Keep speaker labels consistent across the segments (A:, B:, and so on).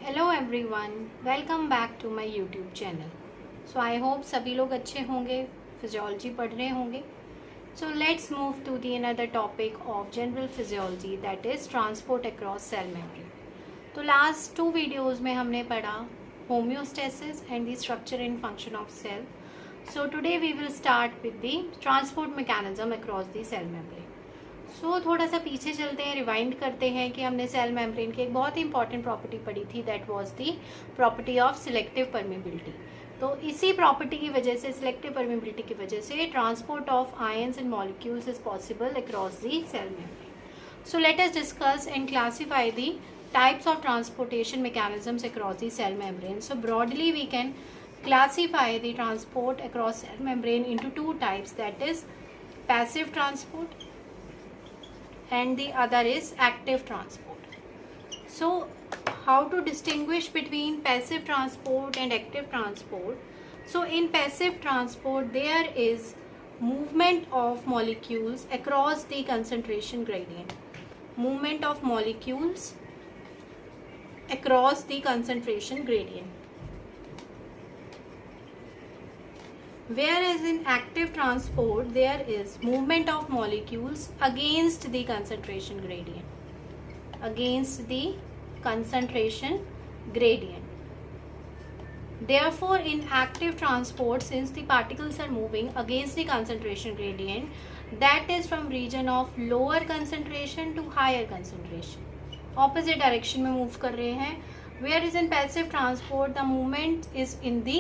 A: Hello everyone, welcome back to my YouTube channel. So I hope सभी लोग अच्छे होंगे, फिजियोलॉजी पढ़ रहे होंगे। So let's move to the another topic of general physiology, that is transport across cell membrane. तो last 2 videos में हमने पढ़ा homeostasis and the structure and function of cell. So today we will start with the transport mechanism across the cell membrane. So थोड़ा सा पीछे चलते हैं, rewind करते हैं कि हमने सेल मेम्ब्रेन की एक बहुत ही इंपॉर्टेंट प्रॉपर्टी पढ़ी थी, that was the property of selective permeability. तो इसी प्रॉपर्टी की वजह से, सिलेक्टिव परमेबिलिटी की वजह से, transport of ions and molecules is possible across the cell membrane. So let us discuss and classify the types of transportation mechanisms across the cell membrane. So broadly we can classify the transport across cell membrane into two types, that is passive transport and the other is active transport. So how to distinguish between passive transport and active transport? So in passive transport there is movement of molecules across the concentration gradient, movement of molecules across the concentration gradient, whereas in active transport there is movement of molecules against the concentration gradient, against the concentration gradient. Therefore in active transport, since the particles are moving against the concentration gradient, that is from region of lower concentration to higher concentration, opposite direction में move कर रहे हैं। Whereas in passive transport the movement is in the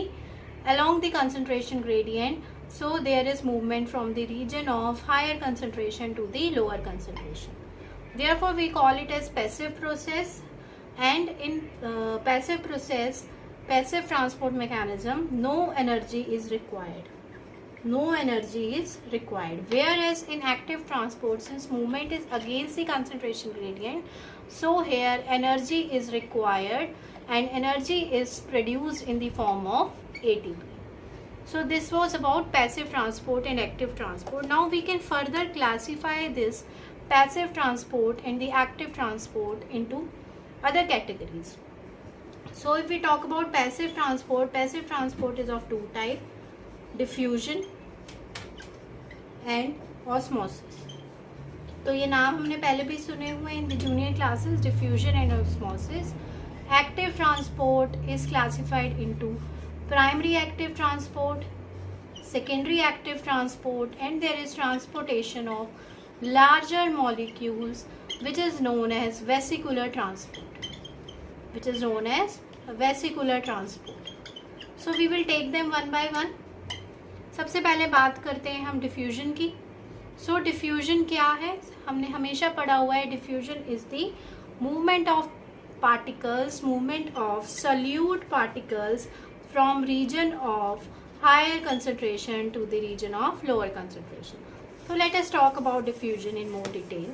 A: along the concentration gradient, so there is movement from the region of higher concentration to the lower concentration. Therefore we call it as passive process, and in passive process, passive transport mechanism, no energy is required, no energy is required. Whereas in active transport, since movement is against the concentration gradient, so here energy is required and energy is produced in the form of ATP. So this was about passive transport and active transport. Now we can further classify this passive transport and the active transport into other categories. So if we talk about passive transport is of two types, diffusion and osmosis. तो ये नाम हमने पहले भी सुने हुए in the junior classes, diffusion and osmosis. Active transport is classified into primary active transport, secondary active transport, and there is transportation of larger molecules which is known as vesicular transport, which is known as vesicular transport. So we will take them one by one. सबसे पहले बात करते हैं हम diffusion की। सो diffusion क्या है? हमने हमेशा पढ़ा हुआ है, diffusion is the movement of particles, movement of solute particles from region of higher concentration to the region of lower concentration. So let us talk about diffusion in more detail.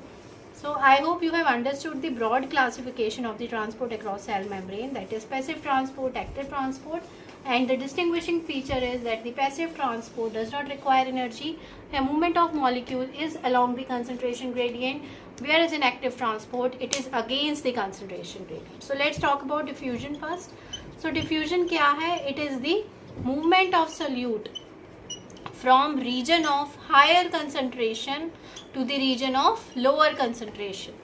A: So I hope you have understood the broad classification of the transport across cell membrane, that is passive transport, active transport, and the distinguishing feature is that the passive transport does not require energy. The movement of molecule is along the concentration gradient, whereas in active transport it is against the concentration gradient. So let's talk about diffusion first. So diffusion क्या है? It is the movement of solute from region of higher concentration to the region of lower concentration.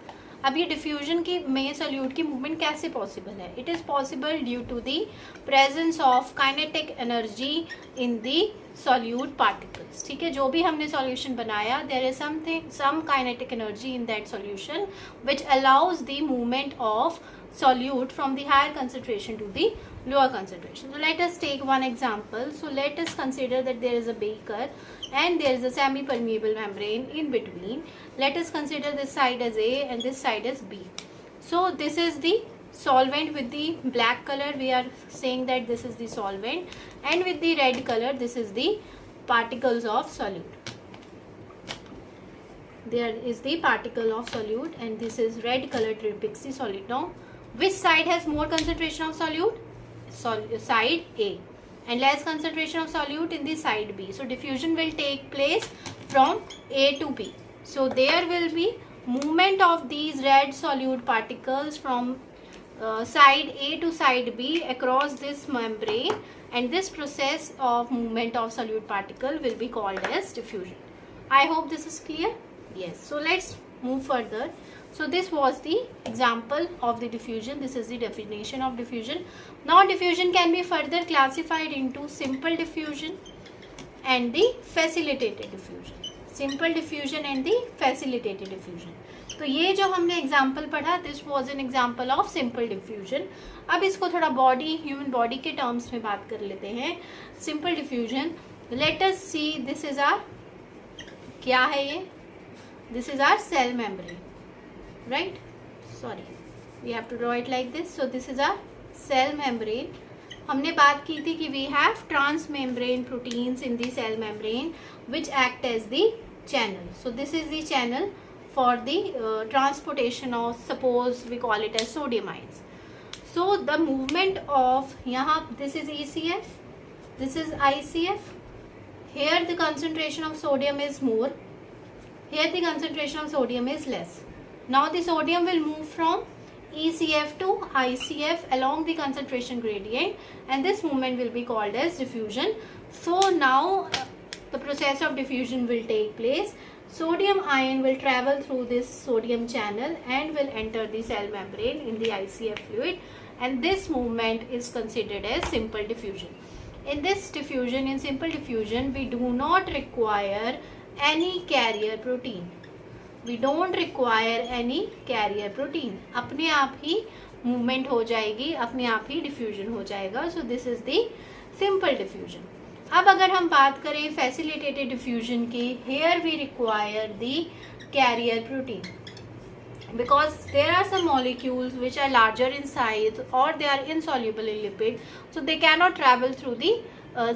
A: अब ये diffusion की में solute की movement कैसे possible है? It is possible due to the presence of kinetic energy in the solute particles. ठीक है, जो भी हमने सॉल्यूशन बनाया, there is some kinetic energy in that solution which allows the movement of solute from the higher concentration to the lower concentration. So let us take one example. So let us consider that there is a beaker and there is a semi-permeable membrane in between. Let us consider this side as A and this side as B. So this is the solvent with the black color. We are saying that this is the solvent, and with the red color this is the particles of solute. There is the particle of solute and this is red color depicts the solute. Now which side has more concentration of solute? Side A, and less concentration of solute in the side B. So diffusion will take place from A to B. So there will be movement of these red solute particles from side A to side B across this membrane, and this process of movement of solute particle will be called as diffusion. I hope this is clear. Yes, so let's move further. So this was the example of the diffusion. This is the definition of diffusion. Now diffusion can be further classified into simple diffusion and the facilitated diffusion. Simple diffusion and the facilitated diffusion. तो ये जो हमने example पढ़ा, this was an example of simple diffusion. अब इसको थोड़ा body, human body के terms में बात कर लेते हैं. Simple diffusion, let us see, this is our, क्या है ये, this is our cell membrane, right, sorry we have to draw it like this. So this is our cell membrane. हमने बात की थी कि we have transmembrane proteins in the cell membrane which act as the channel. So this is the channel for the transportation of, suppose we call it as sodium ions. So the movement of, यहाँ this is ECF, this is ICF. Here the concentration of sodium is more, here the concentration of sodium is less. Now the sodium will move from ECF to ICF along the concentration gradient, and this movement will be called as diffusion. So now the process of diffusion will take place. Sodium ion will travel through this sodium channel and will enter the cell membrane in the ICF fluid, and this movement is considered as simple diffusion. In this diffusion, in simple diffusion, we do not require any carrier protein. We don't require any carrier protein. अपने आप ही movement हो जाएगी, अपने आप ही diffusion हो जाएगा. So this is the simple diffusion. अब अगर हम बात करें फैसिलिटेटेड डिफ्यूजन की, here we require the carrier protein, because there are some molecules which are larger in size or they are insoluble in lipid, so they cannot travel through the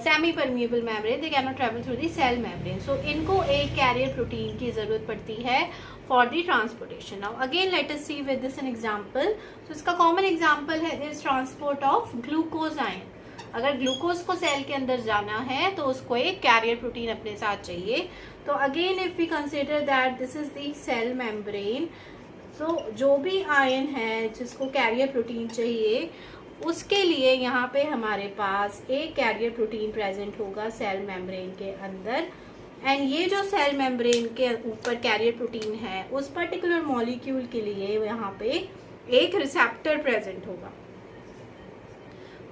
A: semi-permeable membrane, they cannot travel through the cell membrane. So इनको एक carrier protein की ज़रूरत पड़ती है for the transportation. Now again let us see with this an example. So इसका common example है is transport of glucose ion. अगर glucose को सेल के अंदर जाना है तो उसको एक कैरियर प्रोटीन अपने साथ चाहिए. तो again if we consider that this is the cell membrane, so जो भी आयन है जिसको कैरियर प्रोटीन चाहिए, उसके लिए यहाँ पे हमारे पास एक कैरियर प्रोटीन प्रेजेंट होगा सेल मेम्ब्रेन के अंदर. एंड ये जो सेल मेम्ब्रेन के ऊपर कैरियर प्रोटीन है, उस पर्टिकुलर मॉलिक्यूल के लिए यहाँ पे एक रिसेप्टर प्रेजेंट होगा.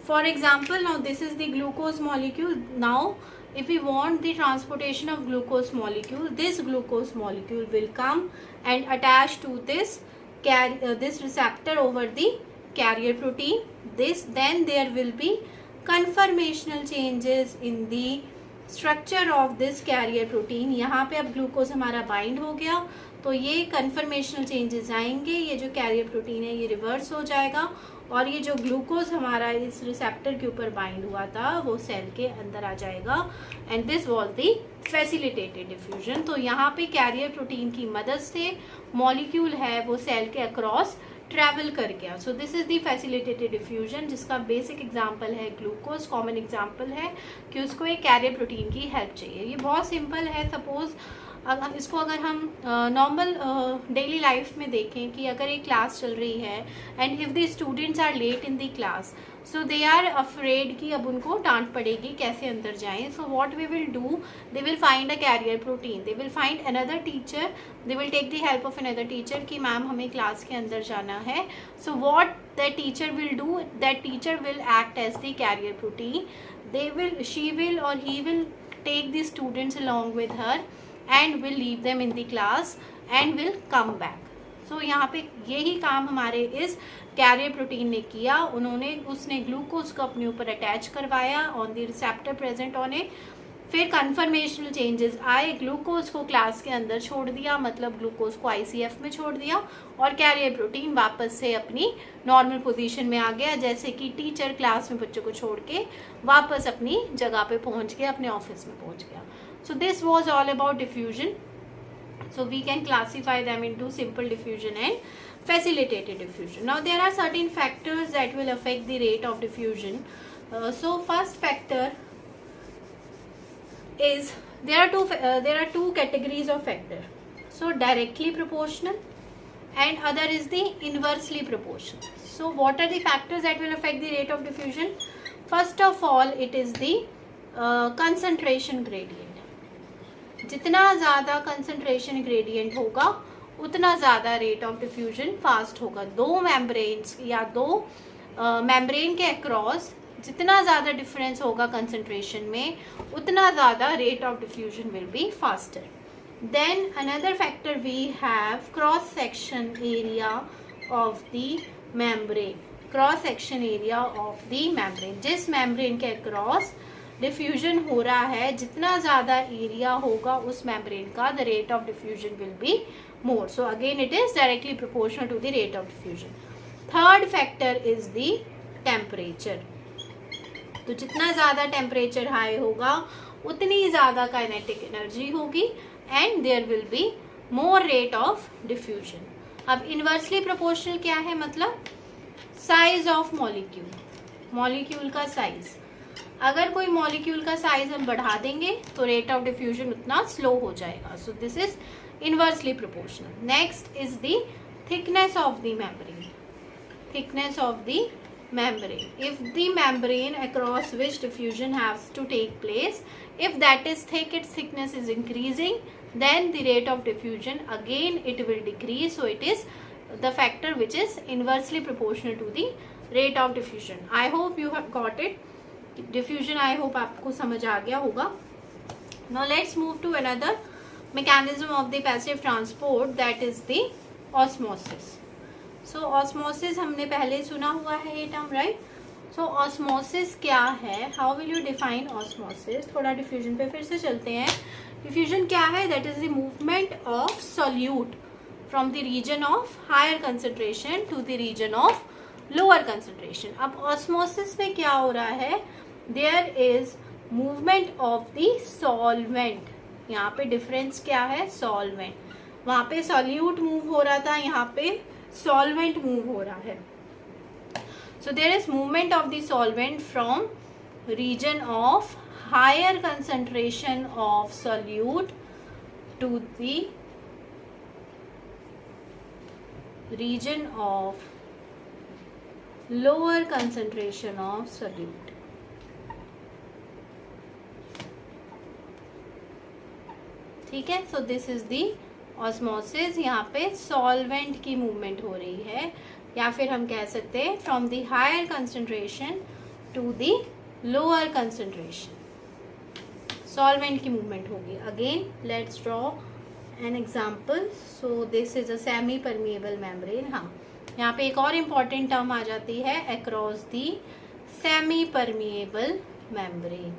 A: For example, now this is the glucose molecule. Now if we want the transportation of glucose molecule, this glucose molecule will come and attach to this receptor over the carrier protein. Then there will be conformational changes in the structure of this carrier protein. यहाँ पे अब glucose हमारा bind हो गया, तो ये conformational changes आएंगे, ये जो कैरियर प्रोटीन है ये रिवर्स हो जाएगा, और ये जो ग्लूकोज हमारा इस रिसेप्टर के ऊपर बाइंड हुआ था वो सेल के अंदर आ जाएगा. And this was the facilitated diffusion. तो यहाँ पे कैरियर प्रोटीन की मदद से मॉलिक्यूल है वो सेल के अक्रॉस ट्रैवल कर गया. सो this is the facilitated diffusion, जिसका बेसिक एग्जांपल है ग्लूकोज. कॉमन एग्जांपल है कि उसको एक कैरियर प्रोटीन की हेल्प चाहिए. ये बहुत सिंपल है. सपोज इसको अगर हम नॉर्मल डेली लाइफ में देखें कि अगर एक क्लास चल रही है and if the students are late in the class, so they are afraid कि अब उनको डांट पड़ेगी, कैसे अंदर जाएं. So what we will do, they will find a carrier protein, they will find another teacher, they will take the help of another teacher कि ma'am हमें क्लास के अंदर जाना है. So what that teacher will do, that teacher will act as the career protein. They will, she will और he will take the students along with her and will leave them in the class and will come back. So यहाँ पे यही काम हमारे इस carrier protein ने किया. उसने ग्लूकोज को अपने ऊपर अटैच करवाया on the receptor present on it. फिर कन्फर्मेशनल चेंजेस आए, ग्लूकोज को क्लास के अंदर छोड़ दिया, मतलब ग्लूकोज को ICF में छोड़ दिया, और कैरियर प्रोटीन वापस से अपनी नॉर्मल पोजीशन में आ गया, जैसे कि टीचर क्लास में बच्चों को छोड़ के वापस अपनी जगह पे पहुंच गया, अपने ऑफिस में पहुंच गया. So this was all about diffusion. So we can classify them into simple diffusion and facilitated diffusion. Now there are certain factors that will affect the rate of diffusion. So first factor is there are two categories of factor. So directly proportional and other is the inversely proportional. So what are the factors that will affect the rate of diffusion? First of all, it is the concentration gradient. जितना ज़्यादा concentration gradient होगा उतना ज़्यादा rate of diffusion fast होगा. दो membranes या दो membrane के across जितना ज़्यादा difference होगा concentration में उतना ज़्यादा rate of diffusion will be faster. Then another factor we have cross section area of the membrane. Cross section area of the membrane. जिस मेम्ब्रेन के अक्रॉस डिफ्यूजन हो रहा है जितना ज़्यादा एरिया होगा उस मेम्ब्रेन का the rate of diffusion will be more. So again it is directly proportional to the rate of diffusion. Third factor is the temperature. तो जितना ज़्यादा टेम्परेचर हाई होगा उतनी ज़्यादा काइनेटिक एनर्जी होगी and there will be more rate of diffusion. अब inversely proportional क्या है? मतलब साइज ऑफ मॉलिक्यूल. मॉलिक्यूल का साइज, अगर कोई मॉलिक्यूल का साइज हम बढ़ा देंगे तो रेट ऑफ डिफ्यूजन उतना स्लो हो जाएगा. सो this is inversely proportional. Next is the thickness of the membrane. Thickness of the membrane. If the membrane across which diffusion has to take place, if that is thick, its thickness is increasing, then the rate of diffusion again it will decrease. So it is the factor which is inversely proportional to the rate of diffusion. I hope you have got it. Diffusion I hope आपको समझ आ गया होगा. Now let's move to another mechanism of the passive transport, that is the osmosis. So osmosis हमने पहले सुना हुआ है ये टर्म, राइट? सो ऑस्मोसिस क्या है? How will you define osmosis? थोड़ा डिफ्यूजन पे फिर से चलते हैं. डिफ्यूजन क्या है? That is the movement of solute from the region of higher concentration to the region of lower concentration. अब ऑस्मोसिस में क्या हो रहा है? There is movement of the solvent. यहाँ पे डिफरेंस क्या है? सॉल्वेंट. वहाँ पे सॉल्यूट मूव हो रहा था, यहाँ पे solvent move हो रहा है. So there is movement of the solvent from region of higher concentration of solute to the region of lower concentration of solute. ठीक है. So this is the osmosis. यहाँ पे सॉल्वेंट की मूवमेंट हो रही है, या फिर हम कह सकते हैं from the higher concentration to the lower concentration solvent की मूवमेंट होगी. Again let's draw an example. So this is a semipermeable membrane. हाँ, यहाँ पे एक और इम्पॉर्टेंट टर्म आ जाती है, across the semipermeable membrane.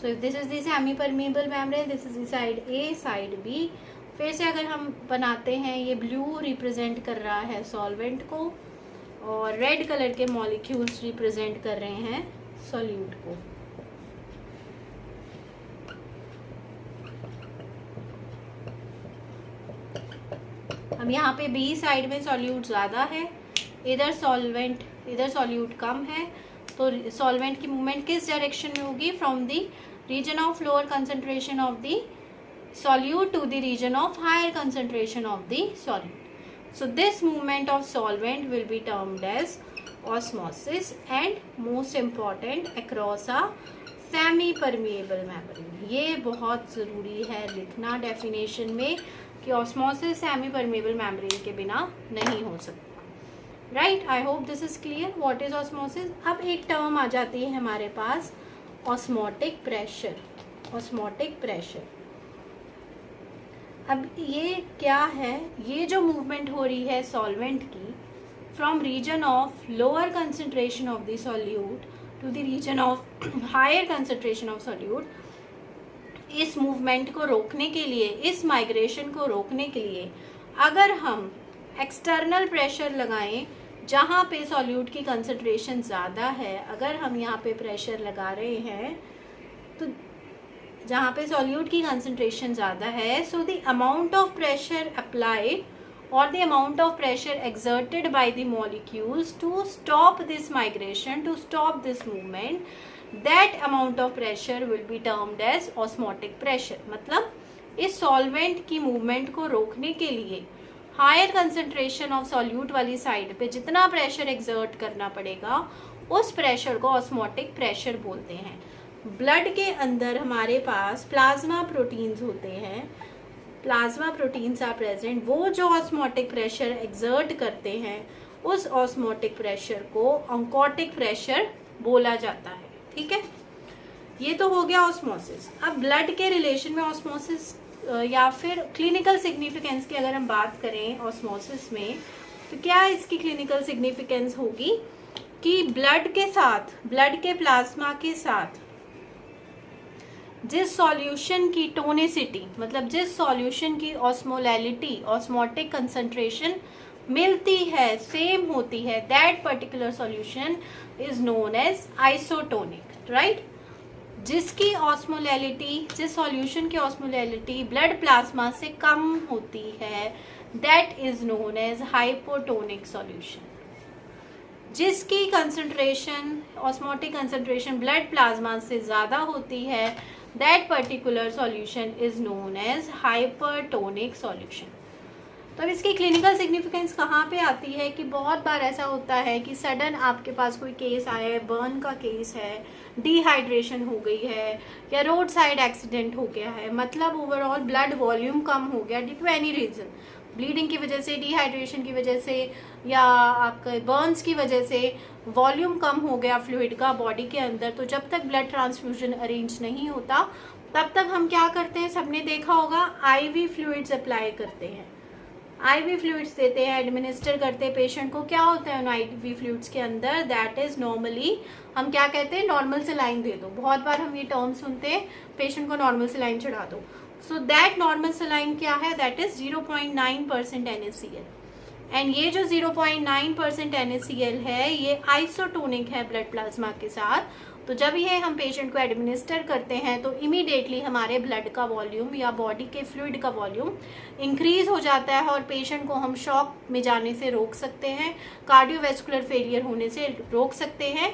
A: So if this is the semipermeable membrane, this is the side A, side B. फिर से अगर हम बनाते हैं, ये ब्लू रिप्रेजेंट कर रहा है सॉल्वेंट को और रेड कलर के मॉलिक्यूल्स रिप्रेजेंट कर रहे हैं सॉल्यूट को. अब यहाँ पे बी साइड में सॉल्यूट ज़्यादा है, इधर सॉल्वेंट, इधर सॉल्यूट कम है. तो सॉल्वेंट की मूवमेंट किस डायरेक्शन में होगी? From the region of lower concentration of the solute to the region of higher concentration of the solute. So this movement of solvent will be termed as osmosis and most important across a semi permeable membrane. ये बहुत ज़रूरी है लिखना definition में कि osmosis semi permeable membrane के बिना नहीं हो सकता. Right, I hope this is clear what is osmosis. अब एक टर्म आ जाती है हमारे पास, ऑस्मोटिक प्रेशर. ऑस्मोटिक प्रेशर, अब ये क्या है? ये जो मूवमेंट हो रही है सॉल्वेंट की from region of lower concentration of the solute to the region of higher concentration of solute, इस मूवमेंट को रोकने के लिए, इस माइग्रेशन को रोकने के लिए अगर हम एक्सटर्नल प्रेशर लगाएं जहाँ पे सॉल्यूट की कंसंट्रेशन ज़्यादा है, अगर हम यहाँ पे प्रेशर लगा रहे हैं तो जहाँ पे सॉल्यूट की कंसंट्रेशन ज़्यादा है, so the amount of pressure applied or the amount of pressure exerted by the molecules to stop this migration, to stop this movement, that amount of pressure will be termed as osmotic pressure. मतलब इस solvent की movement को रोकने के लिए higher concentration of solute वाली side पे जितना प्रेशर एक्सर्ट करना पड़ेगा उस प्रेशर को ऑस्मोटिक प्रेशर बोलते हैं। ब्लड के अंदर हमारे पास प्लाज्मा प्रोटीन्स होते हैं, प्लाज्मा प्रोटीन्स आर प्रेजेंट। वो जो ऑस्मोटिक प्रेशर एक्सर्ट करते हैं उस ऑस्मोटिक प्रेशर को ऑन्कोटिक प्रेशर बोला जाता है। ठीक है, ये तो हो गया ऑस्मोसिस। अब ब्लड के रिलेशन में ऑस्मोसिस या फिर क्लिनिकल सिग्निफिकेंस की अगर हम बात करें ऑस्मोसिस में, तो क्या इसकी क्लिनिकल सिग्निफिकेंस होगी कि ब्लड के साथ, ब्लड के प्लाज्मा के साथ जिस सॉल्यूशन की टोनिसिटी, मतलब जिस सॉल्यूशन की ऑस्मोलैलिटी, ऑस्मोटिक कंसंट्रेशन मिलती है, सेम होती है, that particular solution is known as isotonic, right. जिसकी ऑस्मोलैलिटी, जिस सॉल्यूशन की ऑस्मोलैलिटी ब्लड प्लाज्मा से कम होती है, that is known as hypotonic solution. जिसकी concentration, osmotic concentration blood plasma से ज़्यादा होती है, that particular solution is known as hypertonic solution. तो अब इसकी क्लिनिकल सिग्निफिकेंस कहाँ पे आती है कि बहुत बार ऐसा होता है कि सडन आपके पास कोई केस आया है, बर्न का केस है, डिहाइड्रेशन हो गई है या रोड साइड एक्सीडेंट हो गया है, मतलब ओवरऑल ब्लड वॉल्यूम कम हो गया due to any reason, bleeding की वजह से, डिहाइड्रेशन की वजह से या आपके बर्न्स की वजह से वॉल्यूम कम हो गया फ्लूइड का बॉडी के अंदर। तो जब तक ब्लड ट्रांसफ्यूजन अरेंज नहीं होता तब तक हम क्या करते हैं, सबने देखा होगा, आईवी फ्लूइड्स अप्लाई करते हैं, आईवी फ्लूइड्स देते हैं, एडमिनिस्टर करते हैं पेशेंट को। क्या होता है उन आईवी फ्लूइड्स के अंदर, दैट इज नॉर्मली हम क्या कहते हैं, नॉर्मल सलाइन दे दो। बहुत बार हम ये टर्म सुनते हैं, पेशेंट को नॉर्मल सलाइन चढ़ा दो। सो दैट नॉर्मल सलाइन क्या है, दैट इज 0.9% NaCl। एंड ये जो 0.9% NaCl है ये आइसोटोनिक है ब्लड प्लाज्मा के साथ। तो जब ये हम पेशेंट को एडमिनिस्टर करते हैं तो इमीडिएटली हमारे ब्लड का वॉल्यूम या बॉडी के फ्लूइड का वॉल्यूम इंक्रीज हो जाता है और पेशेंट को हम शॉक में जाने से रोक सकते हैं, कार्डियोवैस्कुलर फेलियर होने से रोक सकते हैं।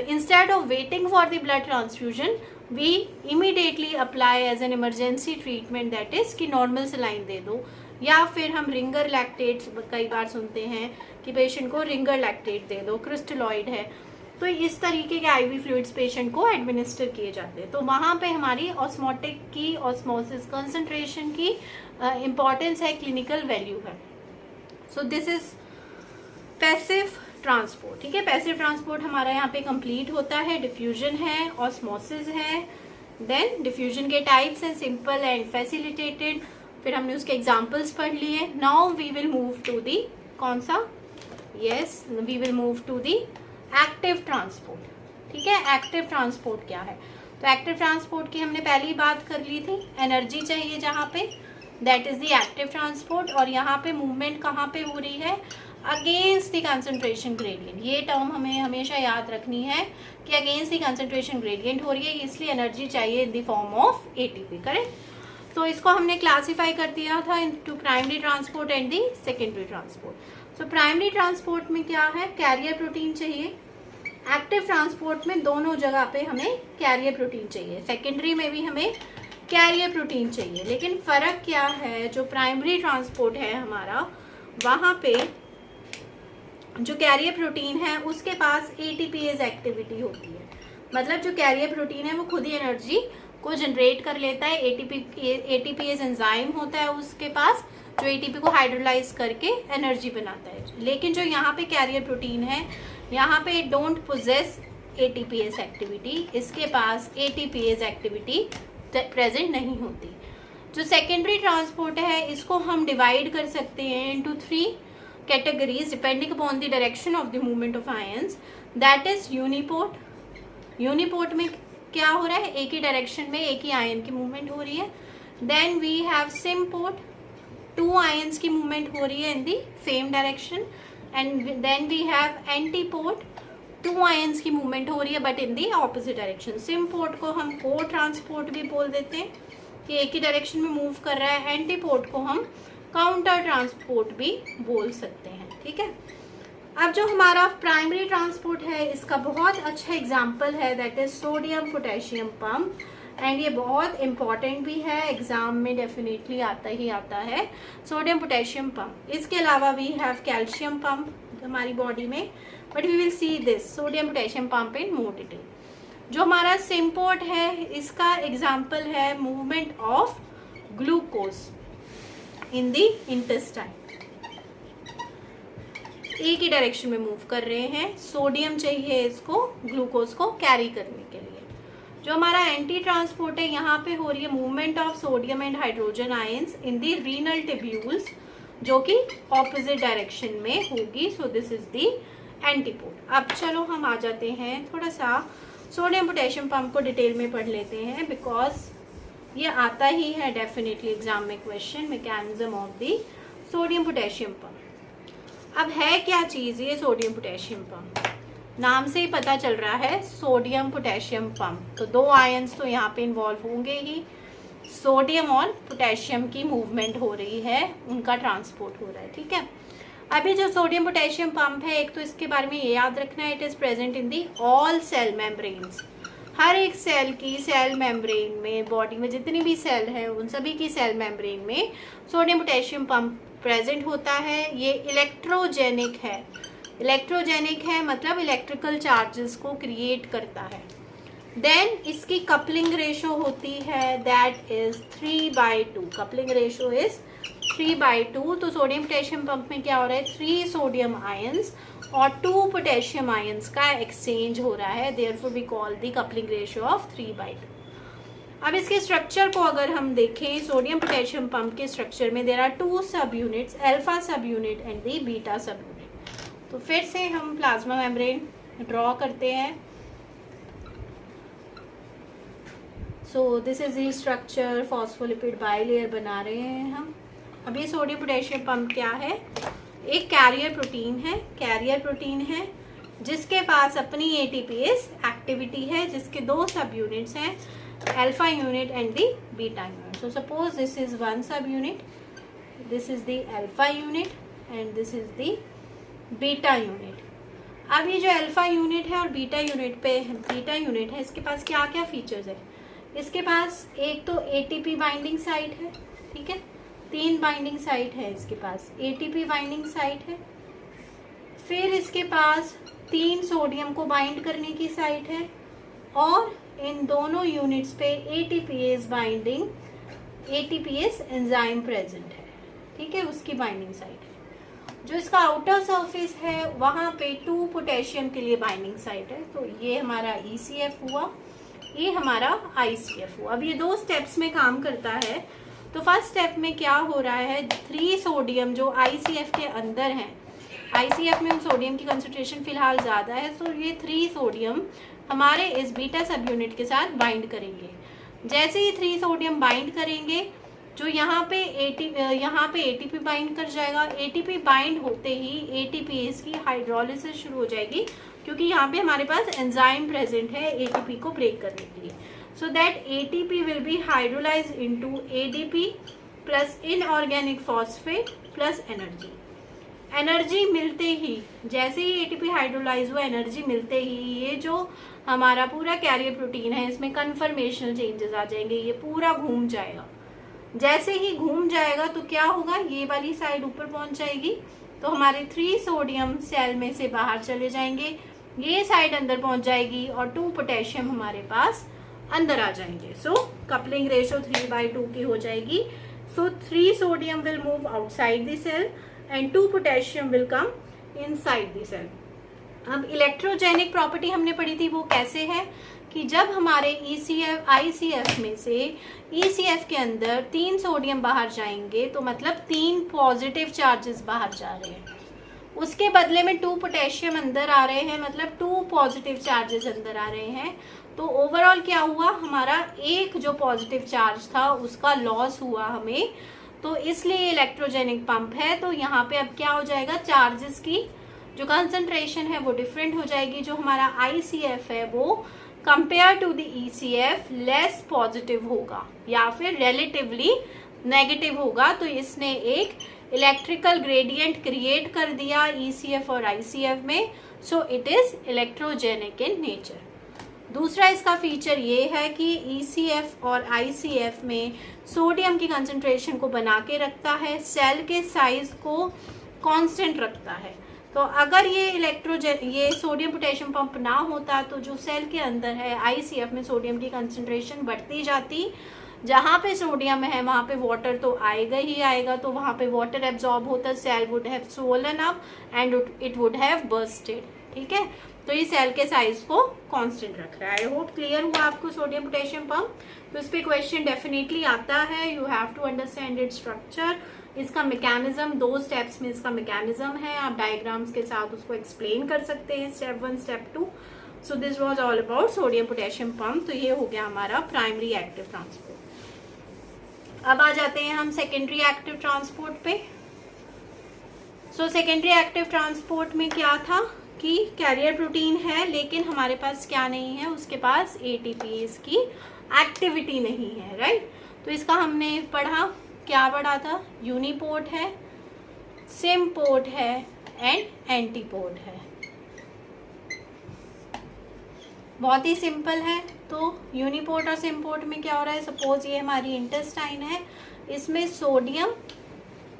A: Instead of waiting for the blood transfusion we immediately apply as an emergency treatment, that is कि नॉर्मल सलाइन दे दो, या फिर हम रिंगर लैक्टेट्स कई बार सुनते हैं कि पेशेंट को रिंगर लैक्टेट दे दो, क्रिस्टलॉइड है। तो इस तरीके के आईवी फ्लूइड्स पेशेंट को एडमिनिस्टर किए जाते हैं। तो वहाँ पे हमारी ऑस्मोटिक की, ऑस्मोसिस कंसंट्रेशन की इम्पॉर्टेंस है, क्लिनिकल वैल्यू है। So this is passive transport. ठीक है, पैसिव ट्रांसपोर्ट हमारा यहाँ पे कंप्लीट होता है। डिफ्यूजन है, ऑस्मोसिस है, देन डिफ्यूजन के टाइप्स हैं, सिंपल एंड फैसिलिटेटेड, फिर हमने उसके एग्जाम्पल्स पढ़ लिए। Now we will move to the, कौन सा, yes, we will move to the active transport. ठीक है, एक्टिव ट्रांसपोर्ट क्या है, तो एक्टिव ट्रांसपोर्ट की हमने पहले ही बात कर ली थी। एनर्जी चाहिए जहाँ पे, that is the active transport. और यहाँ पे मूवमेंट कहाँ पे हो रही है, अगेंस्ट द कंसंट्रेशन ग्रेडियंट। ये टर्म हमें हमेशा याद रखनी है कि अगेंस्ट द कंसंट्रेशन ग्रेडियंट हो रही है, इसलिए एनर्जी चाहिए in the form of ATP, correct. तो इसको हमने क्लासीफाई कर दिया था into primary transport and the secondary transport. So primary transport में क्या है, कैरियर प्रोटीन चाहिए। एक्टिव ट्रांसपोर्ट में दोनों जगह पे हमें कैरियर प्रोटीन चाहिए, सेकेंडरी में भी हमें कैरियर प्रोटीन चाहिए। लेकिन फर्क क्या है, जो प्राइमरी ट्रांसपोर्ट है हमारा, वहाँ पे जो कैरियर प्रोटीन है उसके पास ATPase एक्टिविटी होती है। मतलब जो कैरियर प्रोटीन है वो खुद ही एनर्जी को जनरेट कर लेता है। ATPase एंजाइम होता है उसके पास जो ATP को हाइड्रोलाइज करके एनर्जी बनाता है। लेकिन जो यहाँ पे कैरियर प्रोटीन है, यहाँ पे डोंट पोजेस ATPase एक्टिविटी, इसके पास ATPase एक्टिविटी प्रेजेंट नहीं होती। जो सेकेंडरी ट्रांसपोर्ट है इसको हम डिवाइड कर सकते हैं into 3 categories depending upon the direction of the movement of ions, that is uniport. Uniport में क्या हो रहा है, एक ही डायरेक्शन में एक ही आयन की मूवमेंट हो रही है। Then we have symport, 2 ions की मूवमेंट हो रही है in the same direction. And then we have antiport, 2 ions की मूवमेंट हो रही है but in the opposite direction. Symport को हम को ट्रांसपोर्ट भी बोल देते हैं कि एक ही डायरेक्शन में मूव कर रहा है। एंटीपोर्ट को हम काउंटर ट्रांसपोर्ट भी बोल सकते हैं। ठीक है, अब जो हमारा प्राइमरी ट्रांसपोर्ट है इसका बहुत अच्छा एग्जाम्पल है, that is sodium potassium pump. And ये बहुत इंपॉर्टेंट भी है, एग्जाम में डेफिनेटली आता ही आता है। Sodium potassium pump. इसके अलावा वी हैव कैल्शियम पंप हमारी बॉडी में, but we will see this sodium potassium pump in more detail. जो हमारा सिम्पोर्ट है, इसका एग्जाम्पल है movement of glucose in the intestine. एक ही डायरेक्शन में मूव कर रहे हैं, सोडियम चाहिए इसको ग्लूकोज को कैरी करने के लिए। जो हमारा एंटी ट्रांसपोर्ट है, यहाँ पे हो रही है movement of sodium and hydrogen ions in the renal tubules, जो कि ऑपोजिट डायरेक्शन में होगी। सो दिस इज दी एंटीपोड। अब चलो हम आ जाते हैं, थोड़ा सा सोडियम पोटेशियम पंप को डिटेल में पढ़ लेते हैं, बिकॉज ये आता ही है डेफिनेटली एग्जाम में question, mechanism of the sodium potassium pump. अब है क्या चीज़ ये सोडियम पोटेशियम पंप? नाम से ही पता चल रहा है सोडियम पोटेशियम पंप। तो दो आयंस तो यहाँ पे इन्वॉल्व होंगे ही, सोडियम और पोटेशियम की मूवमेंट हो रही है, उनका ट्रांसपोर्ट हो रहा है, ठीक है। अभी जो सोडियम पोटेशियम पंप है, एक तो इसके बारे में ये याद रखना है, it is present in the all cell membranes. हर एक सेल की सेल मेम्ब्रेन में, बॉडी में जितनी भी सेल है उन सभी की सेल मेम्ब्रेन में सोडियम पोटेशियम पंप प्रेजेंट होता है। ये इलेक्ट्रोजेनिक है। इलेक्ट्रोजेनिक है मतलब इलेक्ट्रिकल चार्जेस को क्रिएट करता है। देन इसकी कपलिंग रेशो होती है, that is 3/2। Coupling ratio is 3/2। तो सोडियम पोटेशियम पंप में क्या हो रहा है, 3 सोडियम आयंस और 2 पोटेशियम आयंस का एक्सचेंज हो रहा है, therefore we call the coupling ratio of 3/2। अब इसके स्ट्रक्चर को अगर हम देखें, सोडियम पोटेशियम पंप के स्ट्रक्चर में there are 2 subunits, alpha subunit and the beta subunit. तो फिर से हम प्लाज्मा मेम्ब्रेन ड्रॉ करते हैं। So this is the structure, phospholipid bilayer बना रहे हैं हम। अब ये सोडियम पोटेशियम पंप क्या है, एक कैरियर प्रोटीन है। कैरियर प्रोटीन है जिसके पास अपनी एटीपीएस एक्टिविटी है, जिसके 2 सब यूनिट्स हैं, alpha unit and the beta unit. So suppose this is 1 सब unit, this is the alpha unit and this is the beta unit. अब ये जो अल्फा यूनिट है और बीटा यूनिट है, इसके पास क्या क्या फीचर्स है? इसके पास एक तो एटीपी बाइंडिंग साइट है, ठीक है, 3 बाइंडिंग साइट है इसके पास, एटीपी बाइंडिंग साइट है। फिर इसके पास 3 सोडियम को बाइंड करने की साइट है, और इन दोनों यूनिट्स पे ATPase binding, ATPase enzyme present है, ठीक है, उसकी बाइंडिंग साइट है। जो इसका आउटर सरफेस है वहाँ पे 2 पोटेशियम के लिए बाइंडिंग साइट है। तो ये हमारा ECF हुआ, ये हमारा ICF हुआ। अब ये 2 स्टेप्स में काम करता है। तो फर्स्ट स्टेप में क्या हो रहा है, 3 सोडियम जो ICF के अंदर हैं, ICF में सोडियम की कंसंट्रेशन फिलहाल ज़्यादा है, सो ये 3 सोडियम हमारे इस बीटा सब यूनिट के साथ बाइंड करेंगे। जैसे ही 3 सोडियम बाइंड करेंगे, जो यहाँ पे ATP बाइंड कर जाएगा। ATP बाइंड होते ही ATPase की हाइड्रोलिसिस शुरू हो जाएगी, क्योंकि यहाँ पे हमारे पास एंजाइम प्रेजेंट है ATP को ब्रेक करने के लिए। So that ATP will be hydrolyse into ADP plus inorganic phosphate plus energy. Energy मिलते ही, जैसे ही ATP हाइड्रोलाइज हुआ, एनर्जी मिलते ही ये जो हमारा पूरा कैरियर प्रोटीन है, इसमें कन्फर्मेशनल चेंजेस आ जाएंगे, ये पूरा घूम जाएगा। जैसे ही घूम जाएगा तो क्या होगा, ये वाली साइड ऊपर पहुंच जाएगी, तो हमारे 3 सोडियम सेल में से बाहर चले जाएंगे, ये साइड अंदर पहुंच जाएगी और 2 पोटेशियम हमारे पास अंदर आ जाएंगे। सो कपलिंग रेशो 3/2 की हो जाएगी। So 3 sodium will move outside the cell and 2 potassium will come inside the cell. अब इलेक्ट्रोजेनिक प्रॉपर्टी हमने पढ़ी थी, वो कैसे है कि जब हमारे ICF में से ECF के अंदर 3 सोडियम बाहर जाएंगे, तो मतलब 3 पॉजिटिव चार्जेस बाहर जा रहे हैं, उसके बदले में 2 पोटेशियम अंदर आ रहे हैं, मतलब 2 पॉजिटिव चार्जेस अंदर आ रहे हैं। तो ओवरऑल क्या हुआ, हमारा एक जो पॉजिटिव चार्ज था उसका लॉस हुआ हमें, तो इसलिए इलेक्ट्रोजेनिक पंप है। तो यहाँ पे अब क्या हो जाएगा, चार्जेस की जो कंसंट्रेशन है वो डिफरेंट हो जाएगी। जो हमारा ICF है वो compare to the ECF less positive होगा या फिर रिलेटिवली नेगेटिव होगा। तो इसने एक इलेक्ट्रिकल ग्रेडियंट क्रिएट कर दिया ECF और ICF में। So it is electrogenic in nature. दूसरा इसका फीचर ये है कि ECF और ICF में सोडियम की कंसंट्रेशन को बना के रखता है, सेल के साइज को कांस्टेंट रखता है। तो अगर ये सोडियम पोटेशियम पंप ना होता तो जो सेल के अंदर है ICF में सोडियम की कंसंट्रेशन बढ़ती जाती, जहाँ पे सोडियम है वहाँ पे वाटर तो आएगा ही आएगा, तो वहाँ पे वाटर एब्जॉर्ब होता, cell would have swollen up and it would have bursted. ठीक है, तो ये सेल के साइज को कांस्टेंट रख रहा है। आई होप क्लियर हुआ आपको सोडियम पोटेशियम पंप। तो इस पे क्वेश्चन डेफिनेटली आता है, you have to understand its structure. इसका मैकेनिज्म 2 स्टेप्स में इसका मैकेनिज्म है, आप डायग्राम्स के साथ उसको एक्सप्लेन कर सकते हैं, step 1 step 2। So this was all about sodium potassium pump. तो ये हो गया हमारा प्राइमरी एक्टिव ट्रांसपोर्ट। अब आ जाते हैं हम सेकेंडरी एक्टिव ट्रांसपोर्ट पे। सो सेकेंडरी एक्टिव ट्रांसपोर्ट में क्या था कि कैरियर प्रोटीन है, लेकिन हमारे पास क्या नहीं है, उसके पास ATP, इसकी एक्टिविटी नहीं है, राइट। तो इसका हमने पढ़ा, क्या पढ़ा था, यूनिपोर्ट है, सिमपोर्ट है एंड एंटीपोर्ट है। बहुत ही सिंपल है। तो यूनिपोर्ट और सिमपोर्ट में क्या हो रहा है, सपोज ये हमारी इंटेस्टाइन है, इसमें सोडियम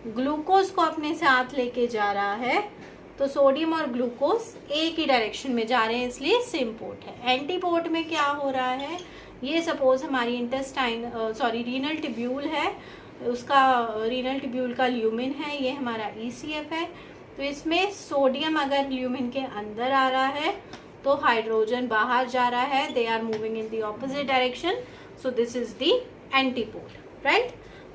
A: ग्लूकोज को अपने साथ लेके जा रहा है, तो सोडियम और ग्लूकोज एक ही डायरेक्शन में जा रहे हैं, इसलिए सिमपोर्ट है। एंटीपोर्ट में क्या हो रहा है, ये सपोज हमारी इंटेस्टाइन रीनल ट्यूब्यूल है, उसका रीनल ट्यूब्यूल का ल्यूमिन है, ये हमारा ECF है। तो इसमें सोडियम अगर ल्यूमिन के अंदर आ रहा है तो हाइड्रोजन बाहर जा रहा है, they are moving in the opposite direction, so this is the antiport, right.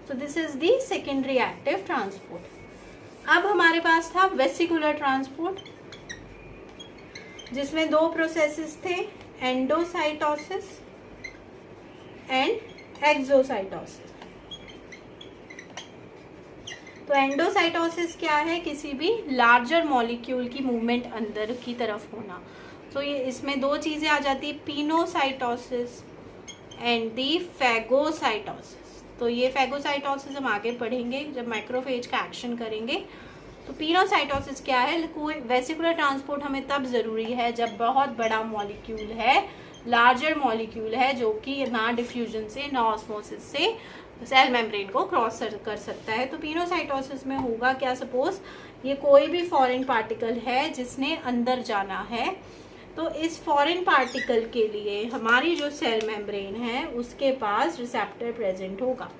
A: So this is the secondary active transport. अब हमारे पास था वेसिकुलर ट्रांसपोर्ट, जिसमें 2 प्रोसेसेस थे, एंडोसाइटोसिस एंड एक्सोसाइटोसिस। तो एंडोसाइटोसिस क्या है, किसी भी लार्जर मॉलिक्यूल की मूवमेंट अंदर की तरफ होना। तो ये इसमें 2 चीजें आ जाती है, पिनोसाइटोसिस एंड दी फैगोसाइटोसिस। तो ये फैगोसाइटोसिस हम आगे पढ़ेंगे जब मैक्रोफेज का एक्शन करेंगे। तो पिनोसाइटोसिस क्या है, कोई वेसिकुलर ट्रांसपोर्ट हमें तब जरूरी है जब बहुत बड़ा मॉलिक्यूल है, लार्जर मॉलिक्यूल है, जो कि ना डिफ्यूजन से ना ऑस्मोसिस से सेल मेम्ब्रेन को क्रॉस कर सकता है। तो पिनोसाइटोसिस में होगा क्या, सपोज ये कोई भी फॉरेन पार्टिकल है जिसने अंदर जाना है, तो इस फॉरेन पार्टिकल के लिए हमारी जो सेल मेम्ब्रेन है उसके पास रिसेप्टर प्रेजेंट होगा।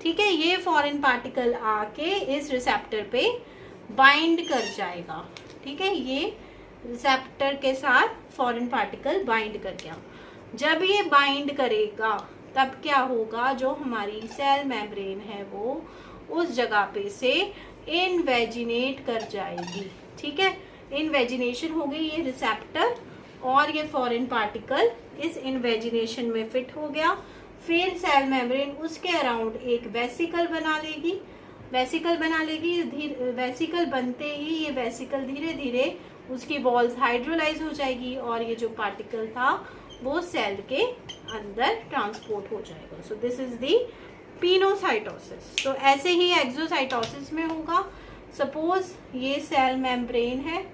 A: ठीक है, ये फॉरेन पार्टिकल आके इस रिसेप्टर पे बाइंड कर जाएगा। ठीक है, ये रिसेप्टर के साथ फॉरेन पार्टिकल बाइंड कर गया। जब ये बाइंड करेगा तब क्या होगा, जो हमारी सेल मेम्ब्रेन है वो उस जगह पे से इनवेजिनेट कर जाएगी। ठीक है, इनवेजिनेशन हो गई, ये रिसेप्टर और ये फॉरेन पार्टिकल इस इनवेजिनेशन में फिट हो गया। फिर सेल मेम्ब्रेन उसके अराउंड एक वेसिकल बना लेगी, वेसिकल बनते ही ये वेसिकल धीरे धीरे उसकी वॉल्स हाइड्रोलाइज हो जाएगी और ये जो पार्टिकल था वो सेल के अंदर ट्रांसपोर्ट हो जाएगा। सो दिस इज दी पिनोसाइटोसिस। तो ऐसे ही एक्सोसाइटोसिस में होगा, सपोज ये सेल मेम्ब्रेन है,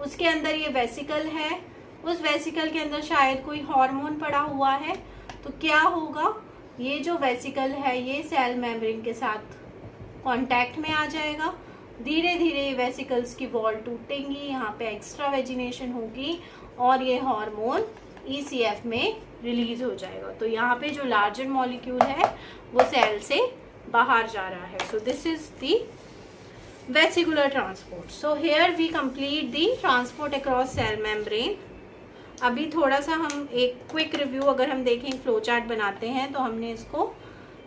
A: उसके अंदर ये वेसिकल है, उस वेसिकल के अंदर शायद कोई हार्मोन पड़ा हुआ है, तो क्या होगा, ये जो वेसिकल है ये सेल मेम्ब्रेन के साथ कांटेक्ट में आ जाएगा, धीरे धीरे वेसिकल्स की वॉल टूटेंगी, यहाँ पे एक्स्ट्रा वेजिनेशन होगी और ये हार्मोन ECF में रिलीज हो जाएगा। तो यहाँ पे जो लार्जर मॉलिक्यूल है वो सेल से बाहर जा रहा है। So this is the vesicular transport. So here we complete the transport across cell membrane. अभी थोड़ा सा हम एक क्विक रिव्यू अगर हम देखें, फ्लो चार्ट बनाते हैं, तो हमने इसको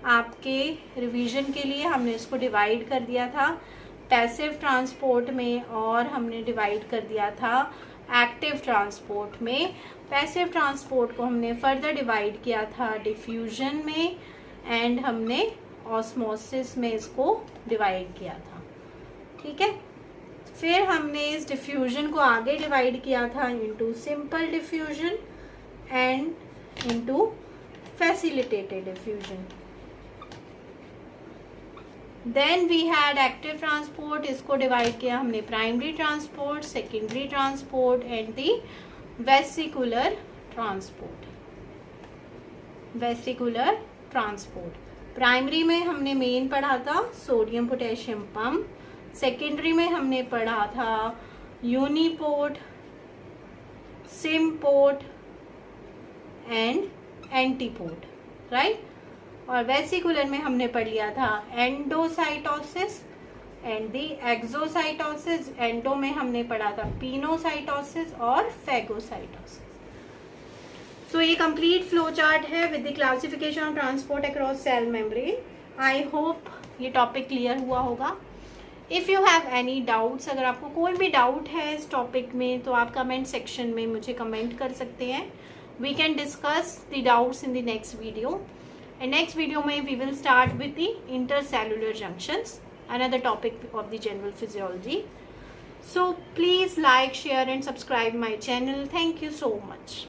A: आपके रिवीजन के लिए हमने इसको डिवाइड कर दिया था पैसिव ट्रांसपोर्ट में और हमने डिवाइड कर दिया था एक्टिव ट्रांसपोर्ट में। पैसिव ट्रांसपोर्ट को हमने फर्दर डिवाइड किया था डिफ्यूजन में एंड हमने ऑस्मोसिस में इसको डिवाइड किया था। ठीक है, फिर हमने इस डिफ्यूजन को आगे डिवाइड किया था into simple diffusion and into facilitated diffusion. Then we had active transport, इसको डिवाइड किया हमने primary transport, secondary transport and the vesicular transport, vesicular transport. Primary में हमने मेन पढ़ा था सोडियम पोटेशियम पंप, सेकेंडरी में हमने पढ़ा था uniport, symport and antiport, right. और वेसिकुलर में हमने पढ़ लिया था endocytosis and the exocytosis. Endo में हमने पढ़ा था पिनोसाइटोसिस और फेगोसाइटोसिस। सो ये कंप्लीट फ्लो चार्ट है with the classification of transport across cell membrane. I hope ये टॉपिक क्लियर हुआ होगा। If you have any doubts, अगर आपको कोई भी डाउट है इस टॉपिक में तो आप कमेंट सेक्शन में मुझे कमेंट कर सकते हैं। We can discuss the doubts in the next video. And next video में we will start with the intercellular junctions, another topic of the general physiology. So please like, share and subscribe my channel. Thank you so much.